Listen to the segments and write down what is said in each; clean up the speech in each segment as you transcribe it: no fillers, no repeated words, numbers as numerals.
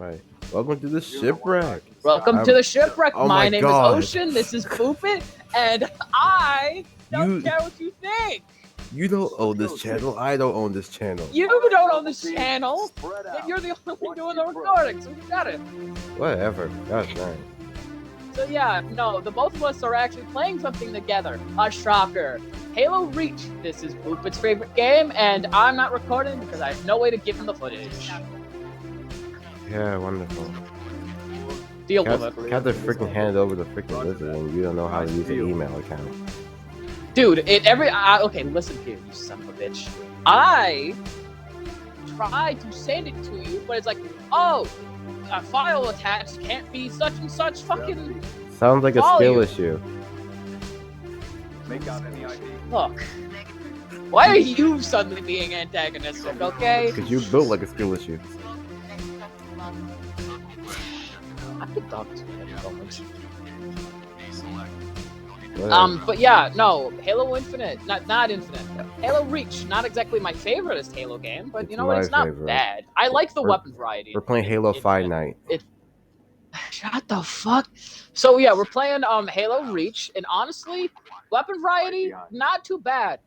Right. Welcome to the shipwreck. Welcome to the shipwreck. Oh my my name God. is Ocean. This is Boopit, and I don't You care what you think. you don't own this channel. I don't own this channel. You don't own this channel, and you're the only one doing the recording, so you got it. Whatever. That's nice. So yeah, no, the both of us are actually playing something together. A shocker. Halo Reach. This is Boopit's favorite game, and I'm not recording because I have no way to give him the footage. Yeah, wonderful. Deal with it. Have to freaking hand over the freaking Lizzy, and you don't know how to use an email account. Dude, okay, listen here, you son of a bitch. I tried to send it to you, but it's like, oh, a file attached can't be such and such fucking. Sounds like a skill issue. Make out any ID? Look, why are you suddenly being antagonistic? Okay. Because you built like a skill issue. I could talk to you. Whatever. But yeah, no, Halo Infinite, not Infinite. Halo Reach, not exactly my favoriteest Halo game, but you know what? It's not favorite. bad. I like the weapon variety. We're playing Halo 5 night. Shut the fuck. So yeah, we're playing Halo Reach, and honestly, weapon variety not too bad.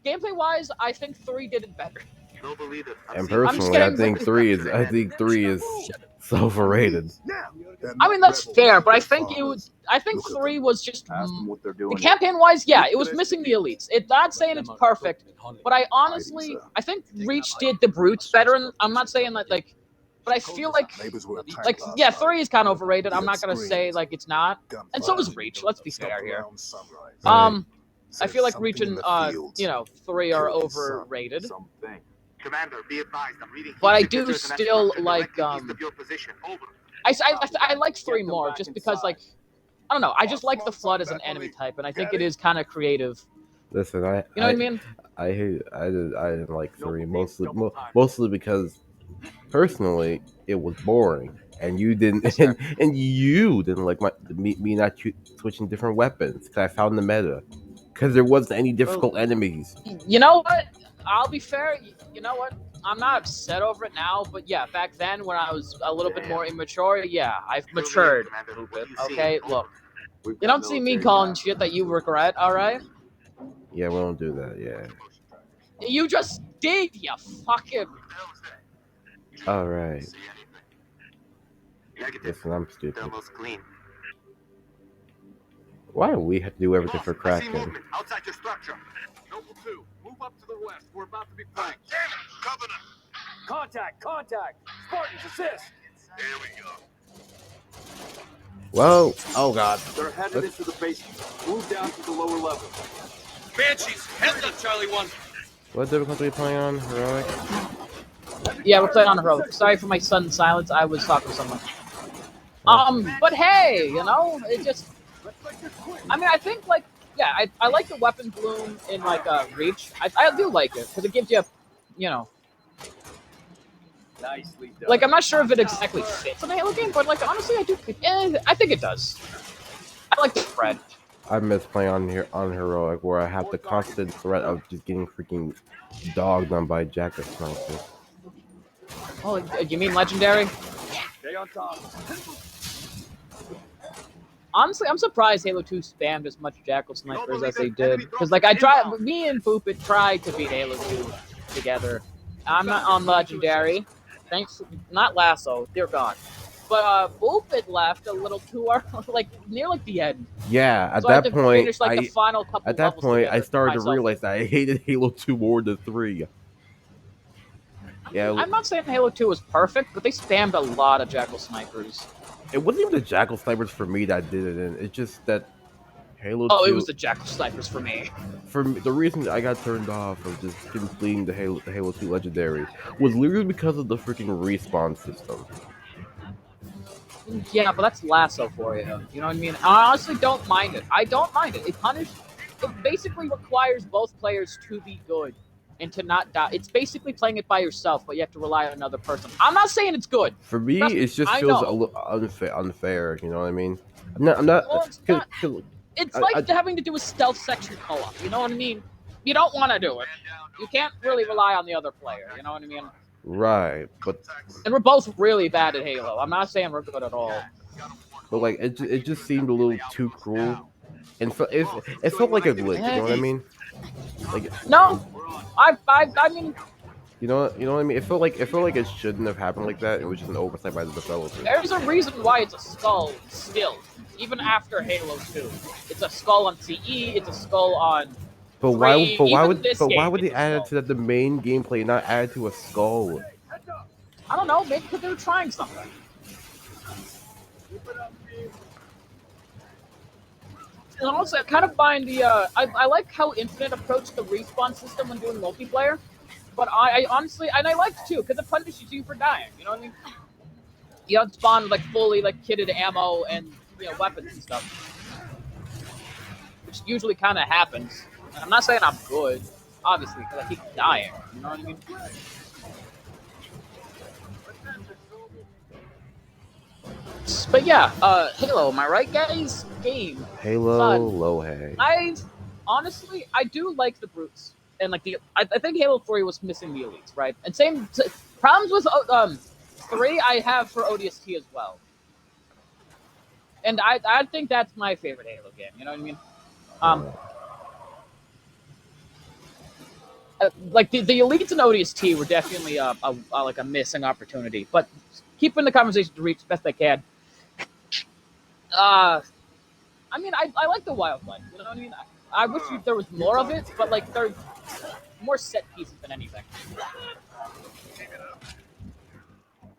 Gameplay wise, I think 3 did it better. And personally, I think three is so overrated. I mean that's fair, but I think 3 was just the campaign wise, yeah, it was missing the elites. It's not saying it's perfect, but I think Reach did the brutes better. And I'm not saying that but I feel like yeah, 3 is kind of overrated. I'm not gonna say like it's not, and so is Reach. Let's be fair here. I feel like Reach and 3 are overrated. Commander, be advised, I'm reading. But I do still like I like 3 more just because I don't know, I just like the Flood as an enemy type, and I think it is kind of creative. Listen, you know what I mean? I didn't like 3 mostly because personally it was boring, and you didn't and you didn't like me not switching different weapons because I found the meta because there wasn't any difficult enemies. You know what? I'll be fair. You know what? I'm not upset over it now, but yeah, back then when I was a little bit more immature, yeah, I've matured. Okay, look, you don't see me calling shit that you regret, all right? Yeah, we don't do that. Yeah. You just did, you fucking. All right. Listen, I'm stupid. Why do we have to do everything for Kraken? Outside your structure. Noble 2, move up to the west. We're about to be pranked. Covenant. Contact. Spartans, assist. There we go. Whoa! Oh God! They're headed into the basement. Move down to the lower level. Banshees, heads up, Charlie 1. What difficulty are you playing on? Heroic? Yeah, we're playing on heroic. Sorry for my sudden silence. I was talking to someone. But hey, it just. I mean, I think I like the weapon bloom in Reach. I do like it because it gives you, Nicely done. I'm not sure if it exactly fits in the Halo game, but honestly, I do. I think it does. I like the spread. I miss playing on heroic where I have the constant threat of just getting freaking dogged on by jacket snipers. Oh, you mean legendary? Stay on top. Honestly, I'm surprised Halo 2 spammed as much Jackal snipers as they did. Because, me and Boopit tried to beat Halo 2 together. I'm not on Legendary. Thanks, not Lasso, they're gone. But Boopit left a little too near the end. Yeah, at So I had that to point, finish, the final couple at that levels point, I together started to myself. realize that I hated Halo 2 more than 3. Yeah, I'm not saying Halo 2 was perfect, but they spammed a lot of Jackal snipers. it wasn't even the jackal snipers for me that did it. And it's just that Halo 2. Oh, it was the Jackal snipers for me. For me, the reason I got turned off of just completing the Halo 2 Legendary was literally because of the freaking respawn system. Yeah, but that's Lasso for you. You know what I mean? I honestly don't mind it. I don't mind it. It basically requires both players to be good and to not die. It's basically playing it by yourself, but you have to rely on another person. I'm not saying it's good. For me, it just feels a little unfair. You know what I mean? I'm not. Well, it's like having to do a stealth section co-op. You know what I mean? You don't want to do it. You can't really rely on the other player. You know what I mean? Right, And we're both really bad at Halo. I'm not saying we're good at all. but like it just seemed a little too cruel, and it felt like a glitch. You know what I mean? Like No, I mean, you know what I mean? It felt like it shouldn't have happened like that. It was just an oversight by the developers. there's a reason why it's a skull still, even after Halo 2. It's a skull on CE. It's a skull on But 3. Even this why game, would it's they a add it skull. to the main gameplay, not add it to a skull? I don't know, maybe because they were trying something. And also, I kind of find the I like how Infinite approached the respawn system when doing multiplayer. But I honestly, and I liked too, because it punishes you for dying. You know what I mean? You don't spawn like fully like kitted ammo and weapons and stuff, which usually kind of happens. And I'm not saying I'm good, obviously, because I keep dying. You know what I mean? But yeah, Halo, am I right, guys? Game, Halo, fun. Lohe. I do like the brutes, and like I think Halo 3 was missing the elites, right? And same problems with 3 I have for ODST as well. And I think that's my favorite Halo game. You know what I mean? Um, like the elites and ODST were definitely like a missing opportunity. But keeping the conversation to reach best I can. I mean, I like the wildlife. You know what I mean? I wish there was more of it, but like they're more set pieces than anything.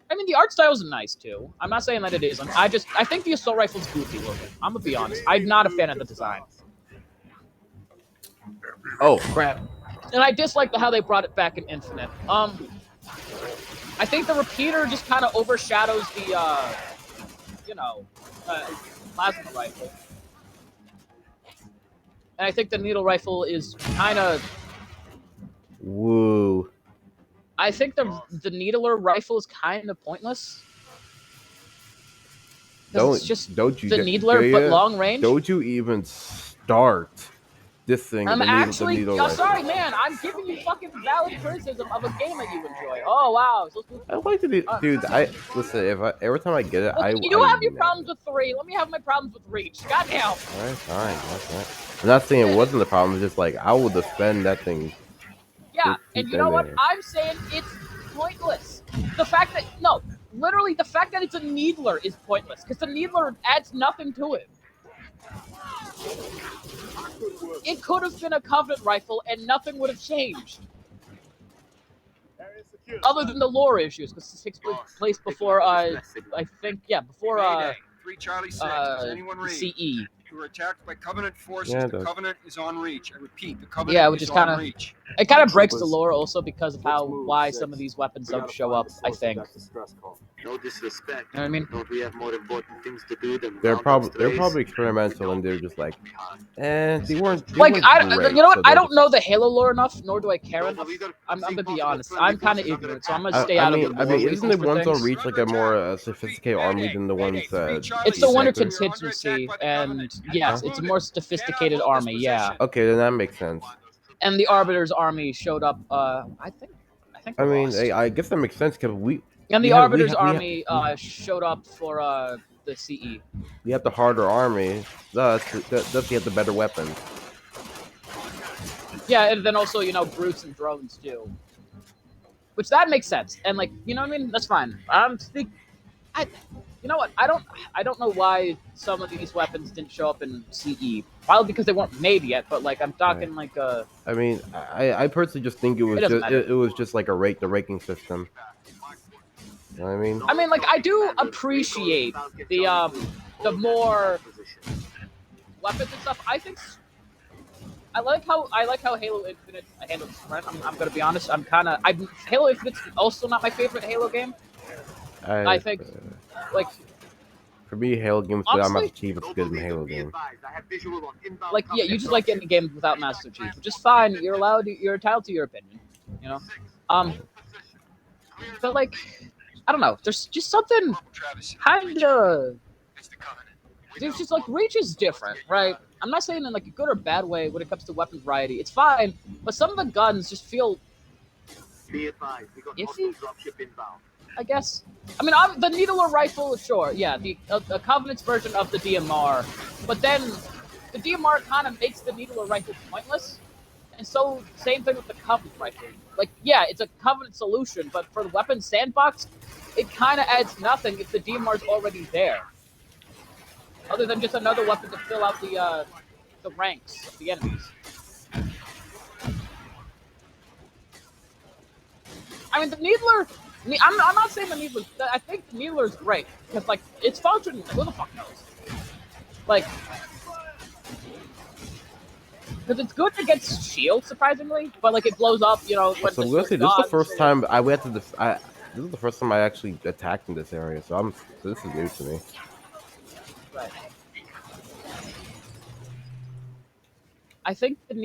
I mean, the art styles are nice too. I'm not saying that it isn't. I think the assault rifle's goofy looking. I'm gonna be honest. I'm not a fan of the design. Oh crap! And I dislike how they brought it back in Infinite. I think the repeater just kind of overshadows the you know, plasma rifle. And I think the needle rifle is kind of. Woo! I think the needler rifle is kind of pointless. Because it's just Don't you the needler, but long range. Don't you even start this thing. I'm the actually needle rifle. sorry, man. I'm giving you fucking valid criticism of a game that you enjoy. Oh wow, I like the dude. I listen. Every time I get it, okay, you have your problems with 3. Let me have my problems with Reach. Goddamn. All right, fine. That's right. I'm not saying it wasn't the problem. It's just like I will defend that thing. Yeah, and you know what? I'm saying it's pointless. The fact that literally the fact that it's a needler is pointless because the needler adds nothing to it. It could have been a Covenant rifle and nothing would have changed. Other than the lore issues, because this takes place before, I think, before 3 Charlie 6. Does anyone read? CE. We were attacked by Covenant forces. The Covenant is on reach. I repeat, the Covenant which is on reach. It kind of breaks the lore also because of why some of these weapons don't show up, I think. No disrespect. You know what I mean? Don't we have more important things to do than they're probably experimental and they're just like, they weren't like great, you know what? so I don't know the Halo lore enough, nor do I care enough. I'm gonna be honest. I'm kind of ignorant, so I'm gonna stay out of the lore. I mean, isn't the ones on Reach like a more sophisticated army than the ones? It's the Winter Contingency, and yes, it's a more sophisticated army. Yeah. Okay, then that makes sense. And the Arbiter's army showed up. I think. I mean, I guess that makes sense because And the Arbiter's army showed up for the CE. You have the harder army, thus you have the better weapons. Yeah, and then also brutes and drones too, which that makes sense. And like you know what I mean, that's fine. You know what? I don't know why some of these weapons didn't show up in CE. Probably because they weren't made yet. But like I'm talking like I mean, I personally just think it was just like the raking system. You know what I mean? I mean, like I do appreciate the more weapons and stuff. I think I like how Halo Infinite handles strength. I'm gonna be honest. Halo Infinite's also not my favorite Halo game. I think like for me, Halo games without Master Chief is good in Halo game. Like you just like getting games without Master Chief, which is fine. You're entitled to your opinion. You know, but like I don't know. There's just something kind of. It's just like Reach is different, right? I'm not saying in like a good or bad way when it comes to weapon variety. It's fine, but some of the guns just feel iffy, I guess. I mean, the needler rifle, sure, yeah, the Covenant's version of the DMR, but then the DMR kind of makes the needler rifle pointless, and so same thing with the Covenant rifle. Like, yeah, it's a Covenant solution, but for the weapon sandbox, it kind of adds nothing if the DMR's already there, other than just another weapon to fill out the ranks of the enemies. I mean, the Needler. I'm not saying the Needler. I think the Needler is great because, like, it's functioning. Who the fuck knows? Like, because it's good against shield, surprisingly, but like it blows up. When So I'm gonna say this is the first time I went to this. This is the first time I actually attacked in this area, so this is new to me. Right. I think the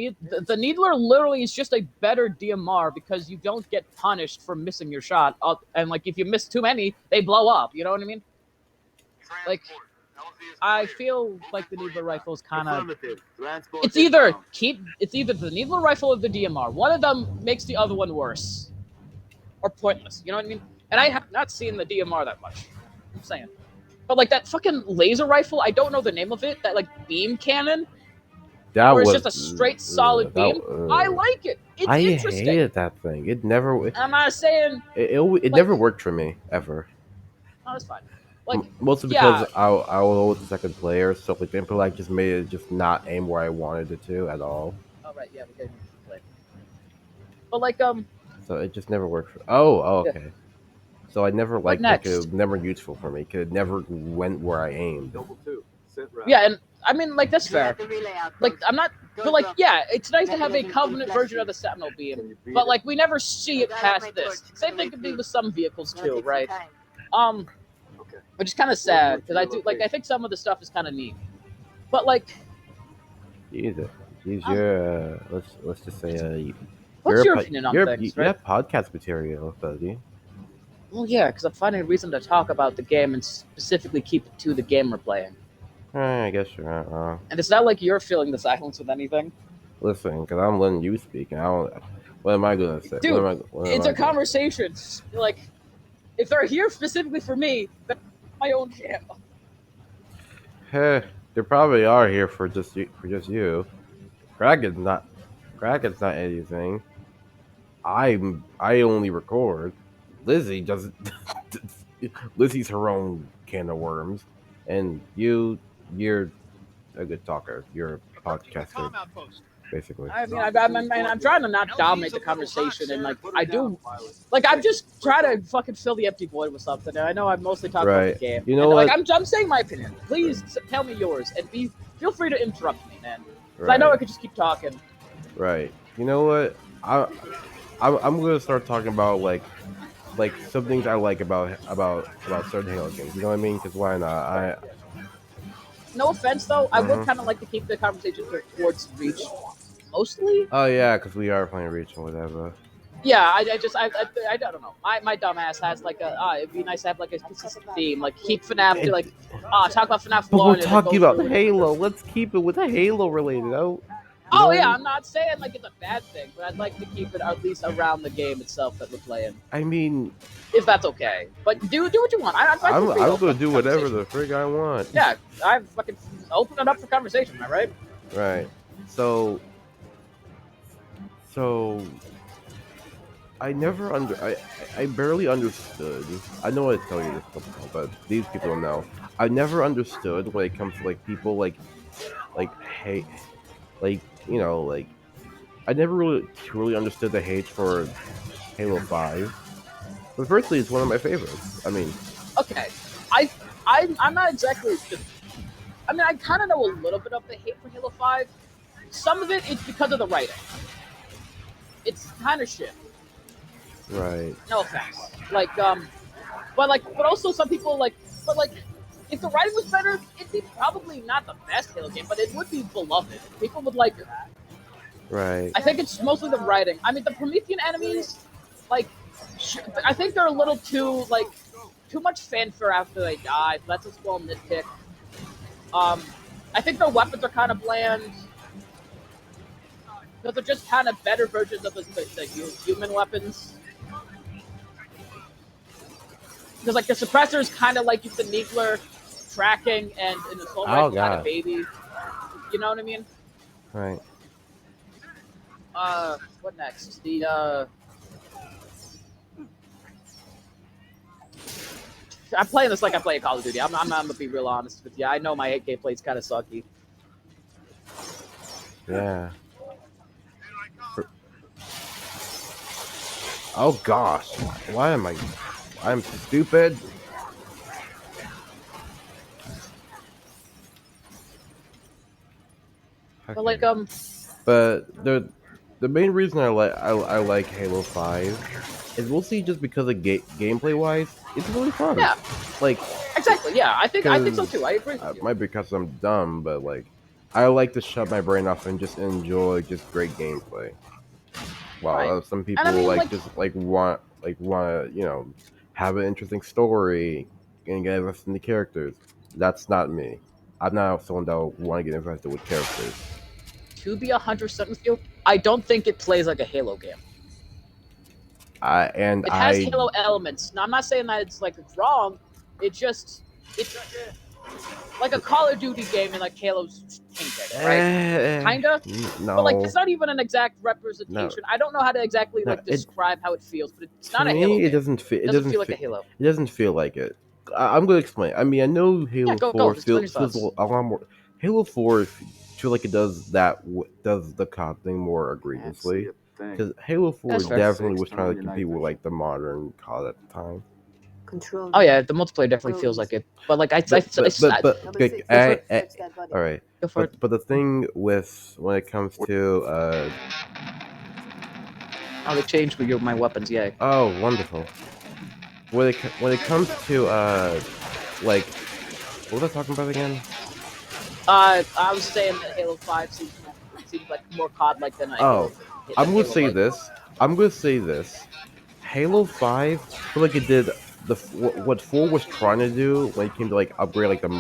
Needler literally is just a better DMR because you don't get punished for missing your shot, and like if you miss too many, they blow up. You know what I mean? Like, I feel like the Needler rifle is kind of. It's either the Needler rifle or the DMR. One of them makes the other one worse or pointless. You know what I mean? And I have not seen the DMR that much. I'm saying, but like that fucking laser rifle, I don't know the name of it. That like beam cannon. That where it's was just a straight solid beam. I like it. It's interesting. I hated that thing. It never. I'm not saying it like, never worked for me ever. No, that's fine. Like, mostly because I was always the second player, so like the input lag just made it just not aim where I wanted it to at all. Oh right, yeah, we did play. But like So it just never worked. Okay. Yeah. So I never liked it. It was never useful for me. It never went where I aimed. Yeah, and I mean, like, that's fair. Like, I'm not, but like, yeah, it's nice to have a Covenant version of the Sentinel beam, but like, we never see it past this. Same thing could be with some vehicles too, right? Which is kind of sad because I think some of the stuff is kind of neat, but like, Jesus, let's just say, what's your opinion on things? You have podcast material, buddy. Well, yeah, because I'm finding a reason to talk about the game and specifically keep it to the game we're playing. I guess you're not wrong. And it's not like you're filling the silence with anything. Listen, because I'm letting you speak. What am I going to say? Dude, it's a conversation. Like, if they're here specifically for me, that's my own channel. Hey, they probably are here for just you. Kraken's not anything. I only record. Lizzy doesn't. Lizzy's her own can of worms, and you're a good talker. You're a podcaster, basically. I mean, I'm trying to not dominate the conversation, and like I do, like I'm just trying to fucking fill the empty void with something. And I know I'm mostly talking about the game. You know what? Like I'm saying my opinion. Please tell me yours, and feel free to interrupt me, man. I know I could just keep talking. Right. You know what? I'm gonna start talking about like some things I like about certain Halo games. You know what I mean? Because why not? No offense, though. I would kind of like to keep the conversation towards Reach, mostly. Oh yeah, because we are playing Reach or whatever. Yeah, I don't know. My dumb ass has like it'd be nice to have like a consistent theme, like keep FNAF to like talk about FNAF 1. But we're talking about Halo. Let's keep it with a Halo related. Oh yeah, I'm not saying like it's a bad thing, but I'd like to keep it at least around the game itself that we're playing. I mean, if that's okay, but do what you want. I'm gonna do whatever the frig I want. Yeah, I fucking open it up for conversation, am I right? Right. So I never I barely understood. I know I tell you this, but these people don't know. I never understood when it comes to like people like hate, like like I never really truly understood the hate for Halo 5. But firstly, it's one of my favorites. I mean, okay, I'm not exactly. I mean, I kind of know a little bit of the hate for Halo 5. Some of it is because of the writing. It's kind of shit. Right. No offense. But also some people if the writing was better, it'd be probably not the best Halo game, but it would be beloved. People would like it. Right. I think it's mostly the writing. I mean, the Promethean enemies, I think they're a little too much fanfare after they die. That's a small nitpick. I think their weapons are kind of bland. Because they're just kind of better versions of the human weapons. because like the suppressors kind of like use the Needler tracking, and in the assault rifle kind of baby. You know what I mean? Right. What next? The I'm playing this like I play Call of Duty. I'm gonna be real honest with you. I know my gameplay is kind of sucky. Yeah. Oh gosh, why am I? I'm stupid. Okay. But like but the main reason I like Halo 5 is mostly just because of gameplay wise, it's really fun. Yeah. Like exactly. Yeah, I think so too. I agree with you. Might be because I'm dumb, but like I like to shut my brain off and just enjoy just great gameplay. Well, Right. some people I mean, like just want to have an interesting story and get invested in the characters. That's not me. I'm not someone that want to get invested with characters. To be 100% with you, I don't think it plays like a Halo game. It has Halo elements. Now, I'm not saying that it's like it's wrong. It's like a Call of Duty game, and like Halo's tainted, right? Kinda. No. But like, it's not even an exact representation. No. I don't know how to exactly like describe how it feels, but it's not a Halo game. It doesn't feel like a Halo. It doesn't feel like it. I'm going to explain. I mean, I know Halo 4 feels a lot more. Halo 4 feel like it does the COD thing more egregiously. Because Halo 4 definitely was trying to compete with like the modern COD at the time. Oh yeah, the multiplayer definitely feels like it. But like all right. But the thing with when it comes to oh, they changed my weapons, yay. Oh, wonderful. When it comes to like what was I talking about again? I was saying that Halo 5 seems like more COD-like than I'm gonna say this. I'm gonna say this. Halo 5, I feel like it did what 4 was trying to do when it came to like upgrade like the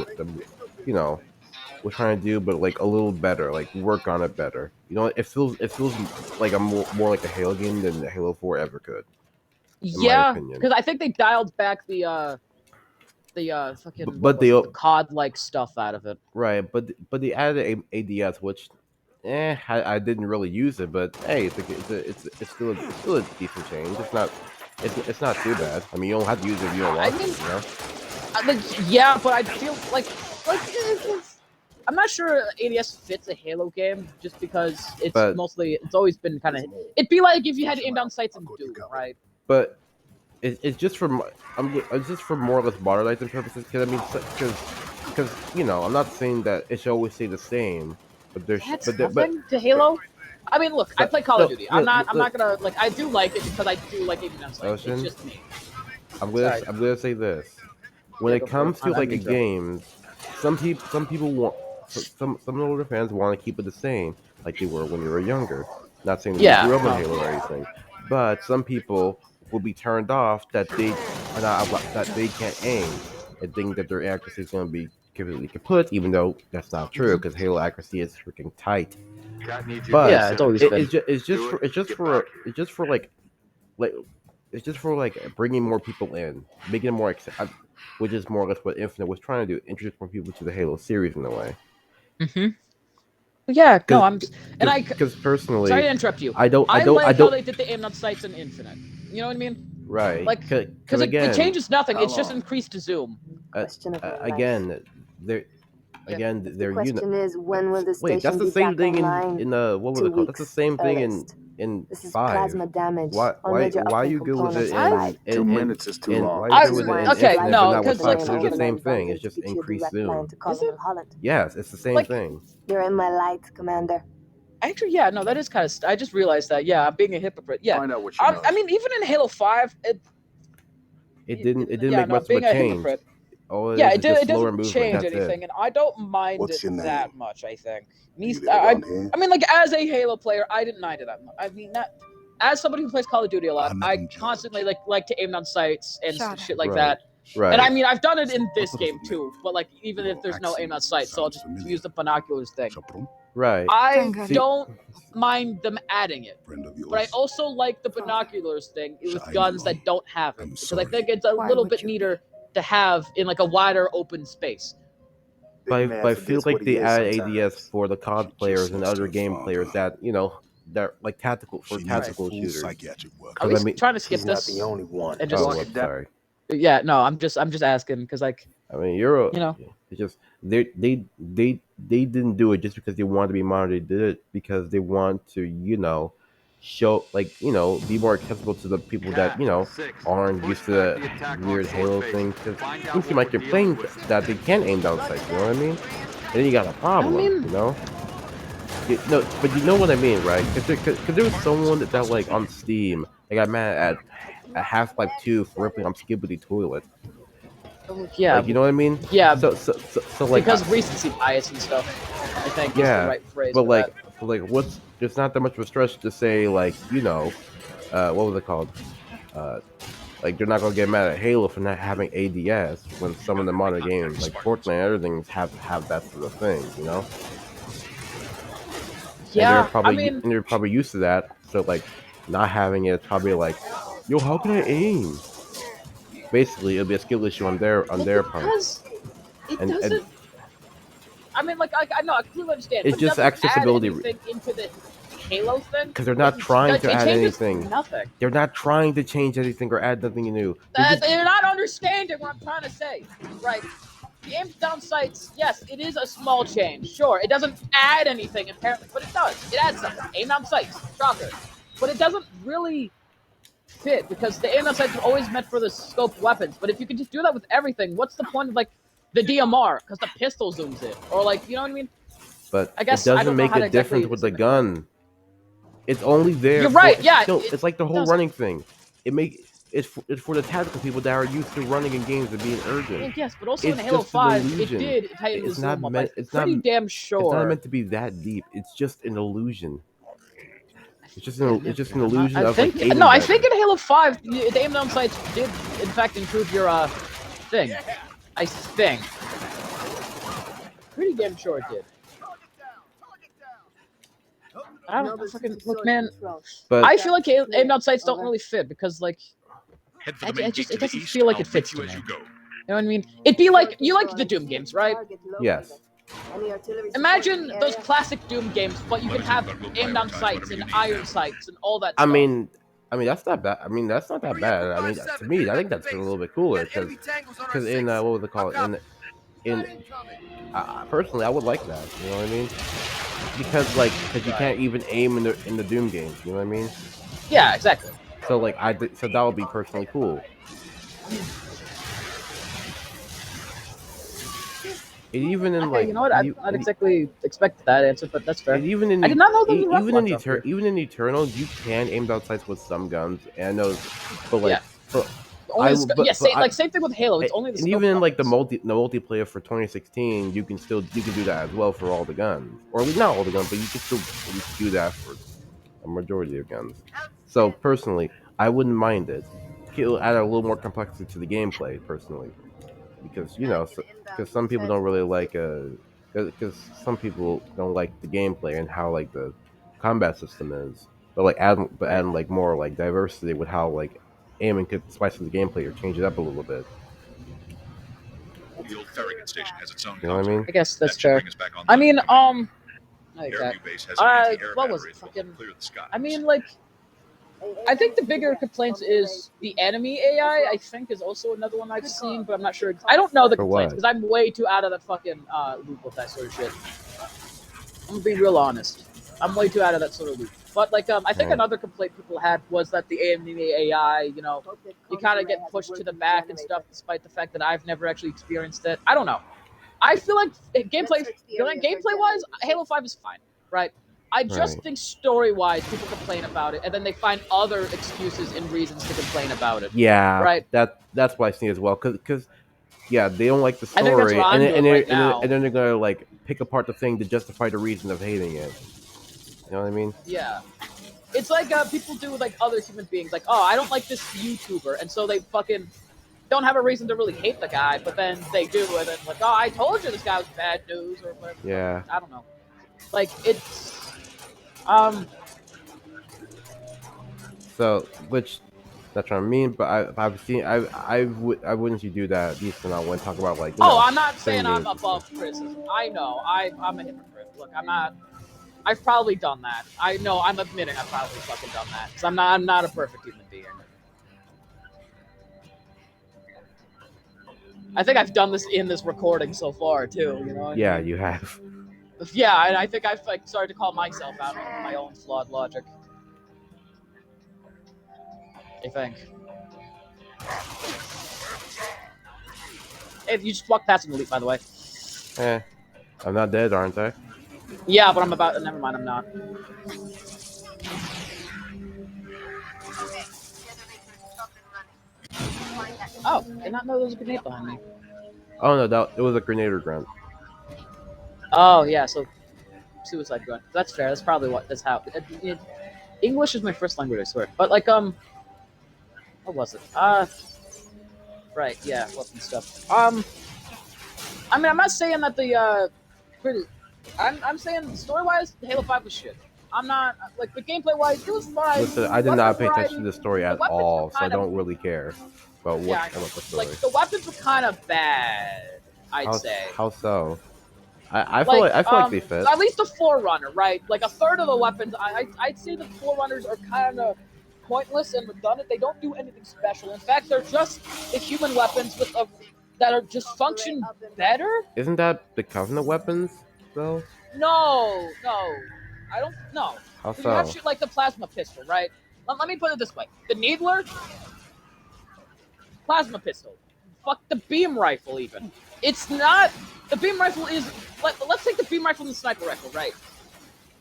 was trying to do, but like a little better, like work on it better. It feels like a more like a Halo game than Halo 4 ever could. Yeah, because I think they dialed back the fucking the COD like stuff out of it. Right, but they added ADS, which I didn't really use it, but hey, it's still a decent change. It's not too bad. I mean, you don't have to use it if you don't want to. Yeah, but I feel like I'm not sure ADS fits a Halo game just because it's always been kind of. It'd be like if you had to aim down sights in Doom, right? But it's just for it's just for more or less modernizing purposes. Because I mean, because I'm not saying that it should always stay the same, but there's nothing to Halo. I mean, look, I play Call of Duty. I'm not gonna like. I do like it because I do like aiming down sights. It's just me. I'm gonna say this. When it comes to like a game, some people want some older fans want to keep it the same, like they were when they were younger. Not saying that you grew up on Halo or anything, but some people will be turned off that they can't aim and think that their accuracy is going to be completely kaput, even though that's not true because Halo accuracy is freaking tight. But yeah, it's always it's just for bringing more people in, making it more which is more or less what Infinite was trying to do, introduce more people to the Halo series in a way. Yeah, no, because personally, sorry to interrupt you. I like how they did the aim on sights in Infinite. You know what I mean? Right. Like, because it changes nothing. It's just increased zoom. Again, they're the question is, when will the station that's the same thing in what was it called? That's the same thing in this is 5. plasma damage. Why you go with it in 2 minutes is too long. Okay, no, because it's the same thing. It's just increased zoom. Yes, it's the same thing. You're in my light, Commander. Actually, yeah, no, that is kind of. I just realized that. Yeah, I'm being a hypocrite. Yeah, Find out what you know. I mean, even in Halo 5, it didn't make much of a change. It doesn't change anything, and I don't mind it that much. I think. I mean, like as a Halo player, I didn't mind it that much. I mean, as somebody who plays Call of Duty a lot, I constantly like to aim down sights and shit like that. Right. And I mean, I've done it in this game too, but like even if there's no aim on sight, so I'll just use the binoculars thing. Right. I don't mind them adding it, but I also like the binoculars thing with guns that don't have it, because I think it's a little bit neater to have in like a wider open space. But I feel like they add ADS for the COD players and other game players that that like tactical shooters. Are Because we I mean, trying to skip this? And just, oh, whoops, sorry. Yeah, no, I'm just asking because like, I mean, it's just they didn't do it just because they wanted to be modern. They did it because they want to show be more accessible to the people that aren't used to the weird Halo thing. Because it seems like you're playing that they can aim down sights. You know what I mean? And then you got a problem. But you know what I mean, right? Because there was someone that like on Steam, they got mad at Half-Life 2 for ripping on Skibbity Toilet. yeah, Like, you know what I mean? Yeah, So like because recency bias and stuff, I think is the right phrase but for that. what's it's not that much of a stretch to say like what was it called? Like they're not gonna get mad at Halo for not having ADS when some of the modern games like Fortnite and other things have that sort of thing, you know? Yeah, And they're probably used to that. So like not having it, it's probably like, yo, how can I aim? Basically, it'll be a skill issue on their part. Because it doesn't. I mean, like I know I completely understand, it's but it just doesn't accessibility. add anything into the Halo thing Because they're not trying to add anything. Nothing. They're not trying to change anything or add nothing new. They're not understanding what I'm trying to say, right? The aim down sights, yes, it is a small change. Sure, it doesn't add anything apparently, but it does. It adds something. Aim down sights, shocker. But it doesn't really fit because the aim down sights are always meant for the scoped weapons. But if you could just do that with everything, what's the point of like the DMR? Because the pistol zooms in, or like you know what I mean? But I guess it doesn't make a difference with the gun. It's only there. You're right. Yeah. It's like the whole running thing. It's for the tactical people that are used to running in games and being urgent. Well, yes, but also in Halo 5, it did tighten the zoom up. I'm pretty damn sure. It's not meant to be that deep. It's just an illusion. It's just an illusion of think, like no, I think in Halo 5, the aim down sights did, in fact, improve your thing. I think. Pretty damn sure it did. I don't fucking look, man. But I feel like aim down sights don't really fit because, like, it doesn't feel like it fits to me. You know what I mean? It'd be like you like the Doom games, right? Yes. Imagine those classic Doom games, but you can have aim down sights and iron sights and all that stuff. I mean, that's not bad. I mean, that's not that bad. I mean, to me, I think that's a little bit cooler because in what was it called? Personally, I would like that. You know what I mean? Because you can't even aim in the Doom games. You know what I mean? Yeah, exactly. So like so that would be personally cool. And even in like, you know what? I not exactly expected that answer, but that's fair. Even in I did not know that even in Eternal, you can aim down sights with some guns. And I know, but like, same thing with Halo. It's only the and even in like the multiplayer for 2016, you can do that as well for all the guns, or not all the guns, but you can still do that for a majority of guns. So personally, I wouldn't mind it. It'll add a little more complexity to the gameplay, personally, because because some people don't really like because some people don't like the gameplay and how like the combat system is, but adding like more like diversity with how like aiming could spice the gameplay or change it up a little bit. The old Farragut station has its own you know what I mean? I guess that's fair. I mean, what was it? Fucking. I mean, like, I think the bigger complaints is the enemy AI. I think is also another one I've seen, but I'm not sure. I don't know the complaints because I'm way too out of the fucking loop with that sort of shit. I'm gonna be real honest. I'm way too out of that sort of loop. But like, I think another complaint people had was that the enemy AI, you kind of get pushed to the back and stuff, despite the fact that I've never actually experienced it. I don't know. I feel like gameplay-wise, Halo 5 is fine, right? I just think story-wise, people complain about it, and then they find other excuses and reasons to complain about it. Yeah, right. That's what I see as well, because they don't like the story, I think that's what I'm doing right now. And then they're gonna like pick apart the thing to justify the reason of hating it. You know what I mean? Yeah. It's like people do with like other human beings, like, oh, I don't like this YouTuber, and so they fucking don't have a reason to really hate the guy, but then they do, and then like, oh, I told you this guy was bad news, or whatever. Yeah. I don't know. Like it's So, which that's what I mean. But I've seen I wouldn't you do that at least when talk about like oh, I'm not saying saying I'm you're above criticism. I know I'm a hypocrite. Look, I'm not. I've probably done that. I know. I'm admitting I've probably fucking done that because I'm not a perfect human being. I think I've done this in this recording so far too. You know. yeah, you have. Yeah, I think I've like started to call myself out on my own flawed logic. I think. Hey, you just walked past an elite, by the way. I'm not dead, aren't I? Yeah, but I'm about. Never mind, I'm not. Oh, did not know there was a grenade behind me. Oh no, it was a grenade grunt. Oh yeah, so suicide gun. That's fair. That's probably what. That's how. English is my first language, I swear. But like what was it? Right. Yeah, weapon stuff. I mean, I'm not saying that I'm saying story wise, Halo 5 was shit. I'm not like the gameplay wise, it was fine. Listen, I did not pay attention to the story at all, so I don't really care about about the story. Like the weapons were kind of bad, I'd say. How so? I feel like they fit. At least the Forerunner, right? Like a third of the weapons, I'd say the Forerunners are kind of pointless and redundant. They don't do anything special. In fact, they're just the human weapons that are just function better. Isn't that the Covenant weapons though? No, I don't know. How so? You have shit like the plasma pistol, right? Let me put it this way: the Needler, plasma pistol. Fuck the beam rifle, even. It's not. The beam rifle is. Let's take the beam rifle and the sniper rifle, right?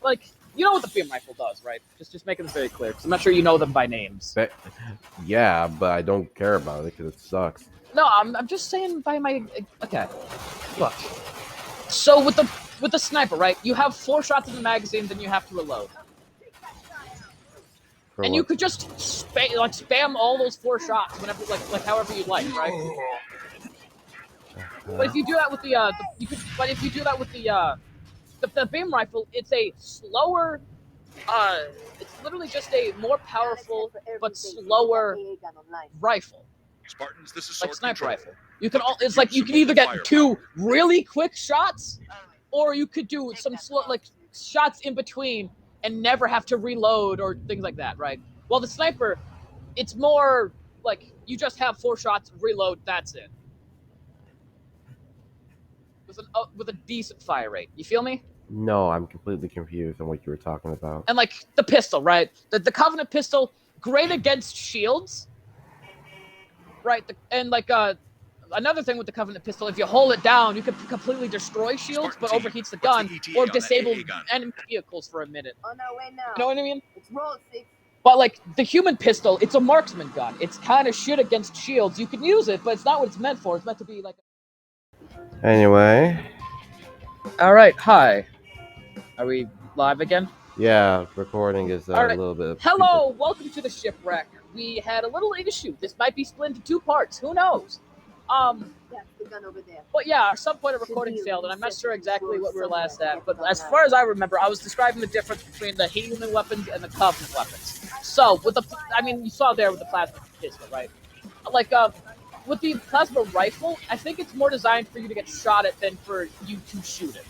Like, you know what the beam rifle does, right? Just making this very clear, because I'm not sure you know them by names. Yeah, but I don't care about it because it sucks. No, I'm just saying by my. Okay, look. So with the sniper, right? You have 4 shots in the magazine, then you have to reload. And you could just spam all those 4 shots whenever, like however you like, right? But if you do that with but if you do that with the beam rifle, it's a slower. It's literally just a more powerful but slower rifle. Spartans, this is like sniper control. rifle. It's like you can either get 2 really quick shots, or you could do some shots in between and never have to reload or things like that, right? While the sniper, it's more like you just have 4 shots, reload, that's it. With a decent fire rate. You feel me? No, I'm completely confused on what you were talking about. And like the pistol, right? The Covenant pistol, great against shields, right? And like another thing with the Covenant pistol, if you hold it down, you can completely destroy shields, but overheats the gun or disable enemy vehicles for a minute. On our way now. You know what I mean? It's roll 6. But like the human pistol, it's a marksman gun. It's kind of shit against shields. You can use it, but it's not what it's meant for. It's meant to be like. Anyway. All right. Hi. Are we live again? Yeah, recording is a little bit. Hello, welcome to the shipwreck. We had a little issue. This might be split into 2 parts. Who knows? That's the gun over there. But yeah, at some point a recording failed, and I'm not sure exactly what we were last at. But as far as I remember, I was describing the difference between the human weapons and the Covenant weapons. So you saw there with the plasma pistol, right? Like with the plasma rifle, I think it's more designed for you to get shot at than for you to shoot it.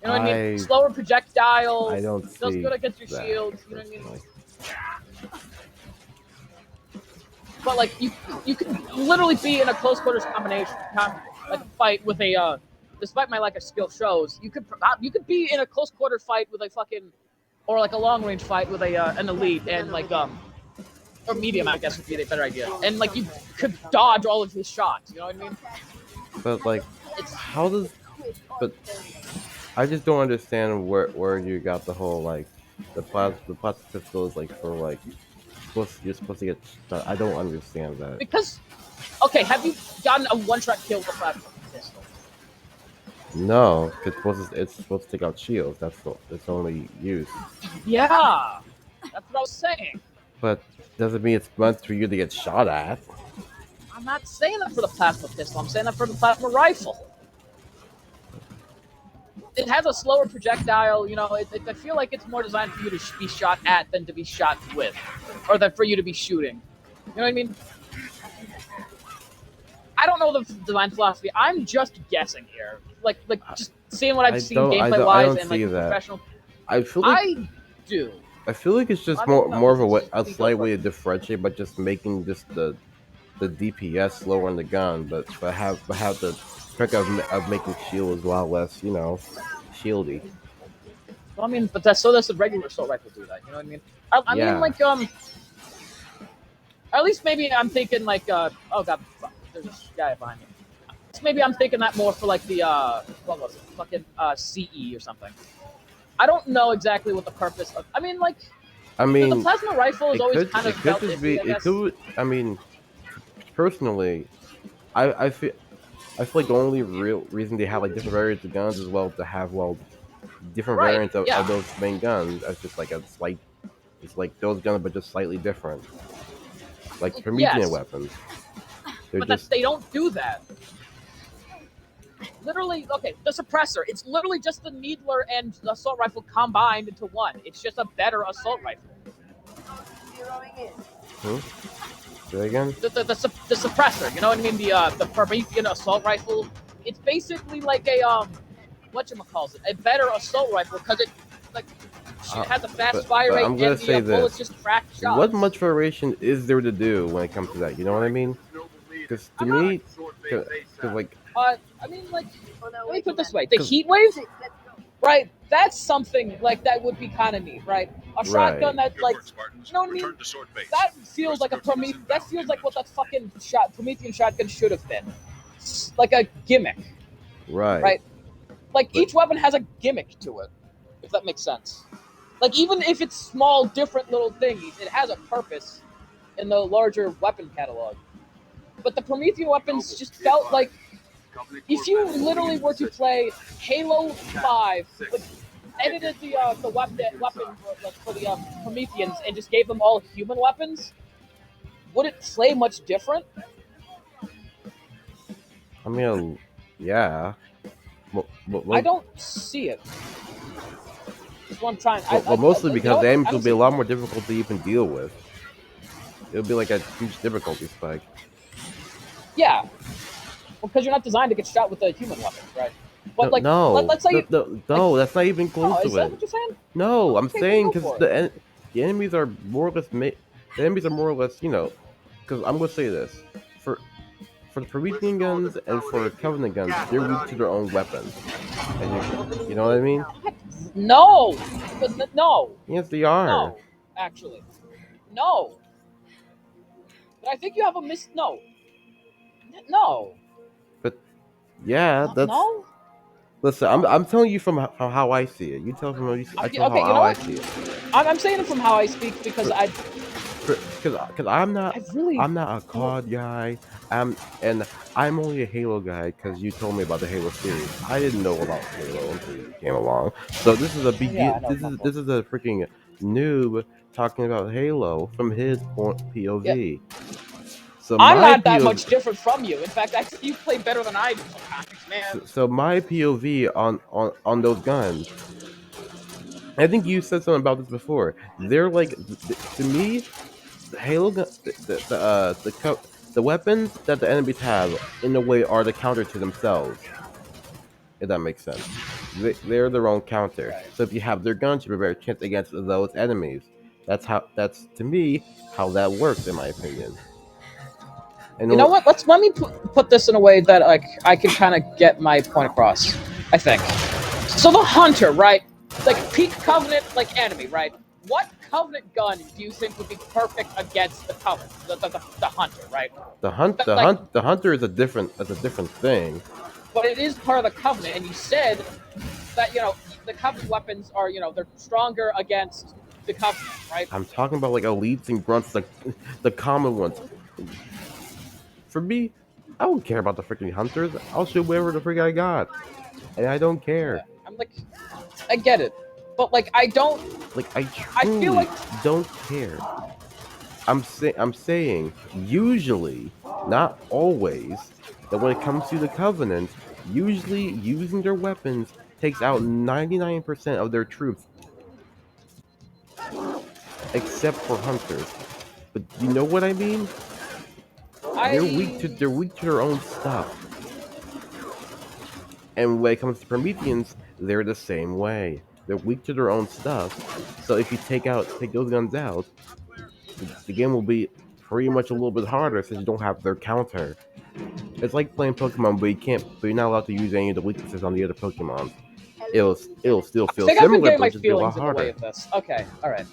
You know what I mean? Slower projectiles. I don't feels good against your that, shields. You know what I mean? But like you can literally be in a close quarters like a fight with a despite my lack of skill shows, you could be in a close quarter fight with a fucking or like a long range fight with an elite and like or medium, I guess would be a better idea. And like you could dodge all of his shots, you know what I mean? But like I just don't understand where you got the whole like the plasma pistol is like for like you're supposed to get shot. I don't understand that. Because okay, have you gotten a 1-shot kill with a plasma pistol? No, it's supposed to take out shields. That's its only use. Yeah, that's what I was saying. But doesn't mean it's meant for you to get shot at. I'm not saying that for the plasma pistol. I'm saying that for the plasma rifle. it has a slower projectile. You know, I feel like it's more designed for you to be shot at than to be shot with, or that for you to be shooting. You know what I mean? I don't know the design philosophy. I'm just guessing here, like just seeing what I've seen gameplay I wise don't and like see from that. professional. I feel like I do. I feel like it's I just mean, no, more of a please go slight way first. to differentiate, but just making just the DPS slower on the gun, but have the trick of making shield as well less, you know, shieldy. Well, I mean, but that's the regular assault rifle do that. You know what I mean? I mean, Yeah, like at least maybe I'm thinking like oh god, fuck, there's this guy behind me. Maybe I'm thinking that more for like the what was it, fucking CE or something. I don't know exactly what the purpose of. I mean, like I the mean, plasma rifle has always kind it of could felt just be iffy, I it guess. could. I mean, personally, I feel like the only real reason they have like different variants of guns is well to have different Right? variants Yeah. of those main guns as just like a slight. It's like those guns, but just slightly different. Like Promethean Yes, weapons, they're but that just they don't do that. Literally, okay, the suppressor. It's literally just the needler and the assault rifle combined into one. It's just a better assault rifle. Zeroing in. say again. The suppressor. You know what I mean? The Promethean assault rifle. It's basically like a whatchamacallit, a better assault rifle because it like it has a fast fire But rate I'm gonna and the say bullets this: just track what shots. much variation is there to do when it comes to that? You know what I mean? Because to I'm not. me, because like I mean, like, Oh no, let me wait put till it this then. way: the because heat wave, 6, let's go. right? That's something like that would be kind of neat, right? A shotgun right, that, like, you know what I mean? That feels like a Promethean. That feels like what that fucking Promethean shotgun should have been, like a gimmick, right, right? Like but each weapon has a gimmick to it, if that makes sense. Like even if it's small, different little thingies, it has a purpose in the larger weapon catalog. But the Promethean weapons just felt like if you literally were to play Halo 5, but edited the weapon for the Prometheans and just gave them all human weapons, would it play much different? I mean, yeah, but I don't see it. That's what I'm trying. well, mostly You know because what? the damage I will don't be see a it lot either. more difficult to even deal with. It'll be like a huge difficulty spike. Yeah, because you're not designed to get shot with a human weapon, right? But No, like, no, let's say, like, no, that's not even close oh, is to that it. what you're saying? No, I'm Okay, then saying go because for it. the enemies are more or less the enemies are more or less, you know, because I'm gonna say this for the Promethean guns and for Covenant guns, they're weak to their own weapons, and Opening you the know what I gates mean? now. No, no, Yes, they are. no. Actually, no. But I think you have a miss. No, no, But yeah, that's no. listen. No. I'm telling you from how I see it. You tell from how you see. I tell Okay, you know how I what? see it. I'm saying it from how I speak because Because I really I'm not a don't. COD guy. And I'm only a Halo guy because you told me about the Halo series. I didn't know about Halo until you came along. So this is a Yeah, I know. My fault. this is a freaking noob talking about Halo from his point Yeah, POV. So I'm my not that POV much different from you. In fact, I think you play better than I do sometimes, man. so my POV on those guns. I think you said something about this before. They're like to me the Halo gun, the weapons that the enemies have in a way are the counter to themselves. If that makes sense, they're their own counter. Right. So if you have their guns, you have a better chance against those enemies. That's to me how that works, in my opinion. And You know what? Let me put this in a way that like I can kind of get my point across. I think. So the hunter, right? Like peak covenant, like enemy, right? What covenant gun do you think would be perfect against the covenant, the hunter, right? That, like, the hunter is a different thing. but it is part of the covenant, and you said that the covenant weapons are they're stronger against the covenant, right? I'm talking about like elites and grunts, like the common ones. For me, I don't care about the freaking hunters. I'll shoot whatever the freak I got, and I don't Yeah, care. I'm like, I get it, but like I don't. Like I I feel like truly don't care. I'm saying usually, not always, that when it comes to the Covenant, usually using their weapons takes out 99% of their troops, except for hunters. But you know what I mean? They're weak to their own stuff. And when it comes to Prometheans, they're the same way. They're weak to their own stuff. So if you take those guns out, the game will be pretty much a little bit harder since you don't have their counter. It's like playing Pokemon, but you're not allowed to use any of the weaknesses on the other Pokemon. It'll still I feel think I've been similar, getting but my it'll just be a lot feelings in the way harder. of this. Okay, all right.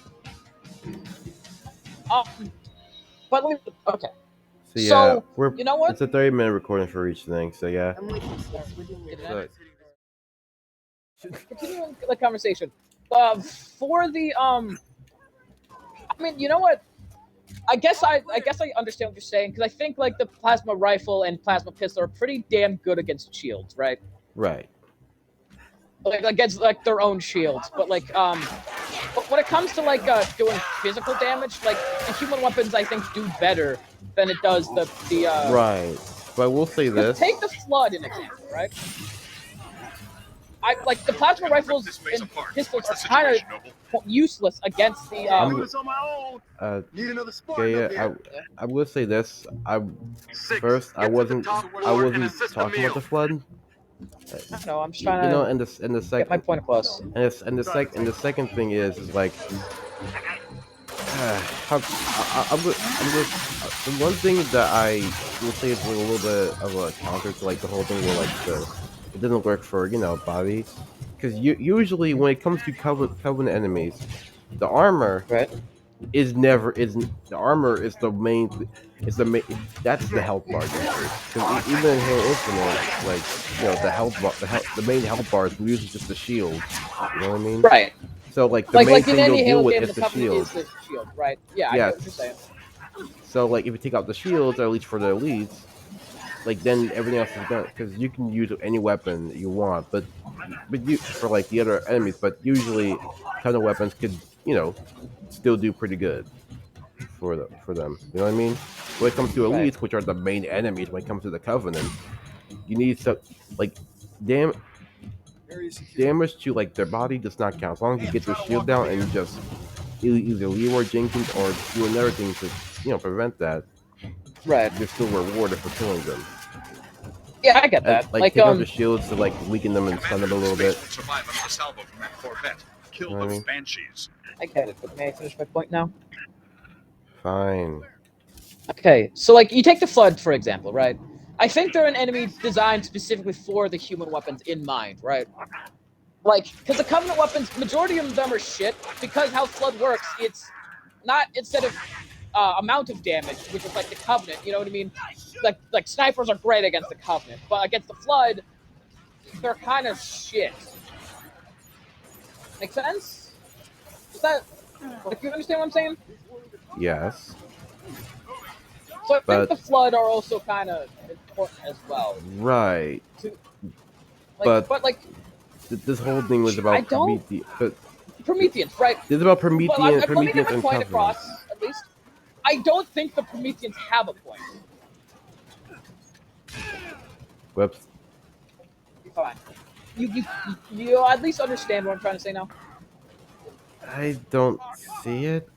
But okay. So yeah, you know what? It's a 30-minute recording for each thing. So yeah. I'm with you, sis. We're doing it. So, Continuing the conversation. For the I mean, you know what? I guess I understand what you're saying because I think like the plasma rifle and plasma pistol are pretty damn good against shields, right? right. Like against like their own shields, but like but when it comes to like doing physical damage, like the human weapons I think do better than it does the Right. But I will say this. Take the Flood in example, right? I like the plasma rifles and pistols are kind of useless against the. I'm doing this on my own. Need another Spartan up here. I will say this. I wasn't talking about the Flood. No, I'm just trying to. And the second. Get my point across. And the second thing is like. I'm just the one thing that I will say is a little bit of a counter to like the whole thing where like it doesn't work for body, because usually when it comes to covenant enemies, the armor is the armor is the main that's the health bar difference. Because even in Halo Infinite, like the main health bar is usually just the shield. You know what I mean? Right. So like the main thing you'll deal with is the shield. Is the shield, right? Yeah, I know what you're saying. So like if you take out the shields, or at least for the elites, like then everything else is done, because you can use any weapon you want, but you for like the other enemies, but usually counter weapons could still do pretty good for them. You know what I mean? When it comes to elites, which are the main enemies when it comes to the Covenant, you need some like damage to like their body does not count as long as you get their shield down and you just either Leroy Jenkins or do another thing to prevent that. Right. You're still rewarded for killing them. Yeah, I get that. Like take out the shields to like weaken them and stun them a little bit. Survive under the salvo from that Corvette. Kill those banshees. I get it, but may I finish my point now? Fine. Okay, so like you take the Flood for example, right? I think they're an enemy designed specifically for the human weapons in mind, right? Like, because the Covenant weapons, majority of them are shit, because how Flood works, it's not instead of amount of damage, which is like the Covenant, you know what I mean? Like snipers are great against the Covenant, but against the Flood, they're kind of shit. Make sense? Is that, like, you understand what I'm saying? Yes. So I think the Flood are also kind of important as well. Right. But this whole thing was about Prometheans, right? This is about Prometheans. Let me get my point across, at least. I don't think the Prometheans have a point. Whoops. Fine. You at least understand what I'm trying to say now? I don't see it.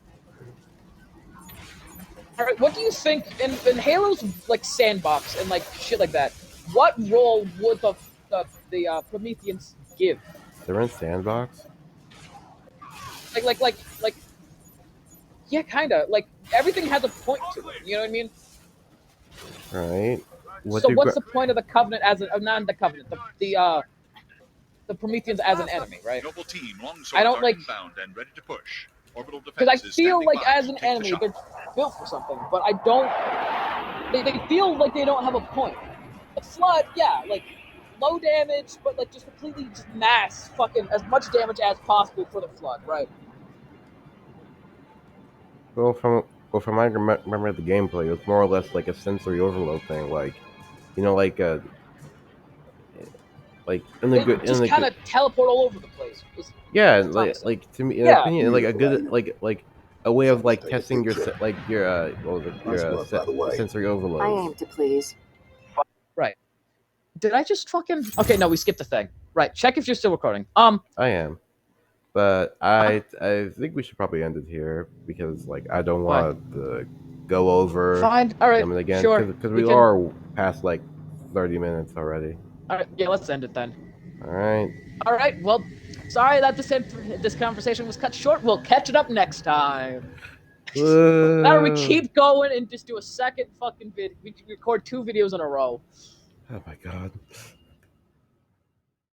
Alright, what do you think in Halo's like sandbox and like shit like that? What role would the Prometheans give? They're in sandbox. Like yeah, kinda. Like everything has a point to it. You know what I mean? Right. What's the point of the Covenant as not the Covenant, the Prometheans as an enemy, right? Noble team, I don't like bound and ready to push. Because I feel like as an enemy they're built for something, but I don't. They feel like they don't have a point. The Flood, yeah, like low damage, but like just completely just mass fucking as much damage as possible for the Flood, right? Well, from I remember the gameplay, it was more or less like a sensory overload thing, like just kind of teleport all over the place. Yeah, like to me, in my opinion, like a good like a way of like testing your sensory overload. I aim to please. Right. Did I just fucking? Okay, no, we skipped the thing. Right. Check if you're still recording. I am. But I think we should probably end it here because like I don't Why? want to go over Fine. All right. them again Sure. because We we can. are past like 30 minutes already. All right. Yeah. Let's end it then. All right. All right. Well, sorry that this conversation was cut short. We'll catch it up next time. Now we keep going and just do a second fucking vid. We record 2 videos in a row. Oh my god.